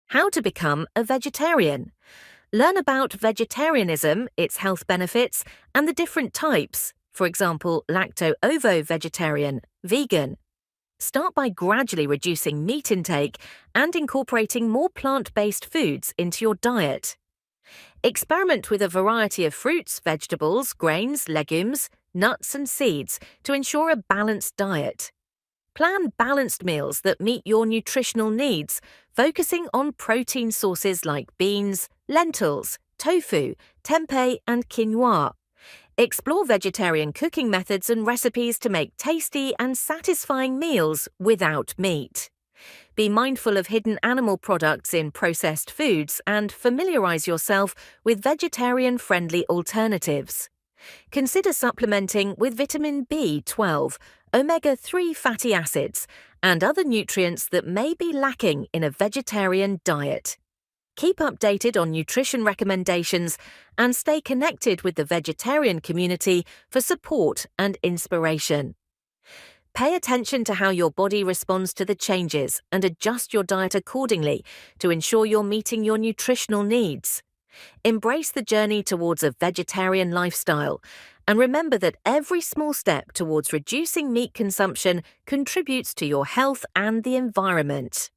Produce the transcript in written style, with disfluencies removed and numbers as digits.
How to become a vegetarian. Learn about vegetarianism, its health benefits, and the different types, for example, lacto-ovo vegetarian, vegan. Start by gradually reducing meat intake and incorporating more plant-based foods into your diet. Experiment with a variety of fruits, vegetables, grains, legumes, nuts and seeds to ensure a balanced diet. Plan balanced meals that meet your nutritional needs, focusing on protein sources like beans, lentils, tofu, tempeh, and quinoa. Explore vegetarian cooking methods and recipes to make tasty and satisfying meals without meat. Be mindful of hidden animal products in processed foods and familiarize yourself with vegetarian-friendly alternatives. Consider supplementing with vitamin B12, omega-3 fatty acids, and other nutrients that may be lacking in a vegetarian diet. Keep updated on nutrition recommendations and stay connected with the vegetarian community for support and inspiration. Pay attention to how your body responds to the changes and adjust your diet accordingly to ensure you're meeting your nutritional needs. Embrace the journey towards a vegetarian lifestyle and remember that every small step towards reducing meat consumption contributes to your health and the environment.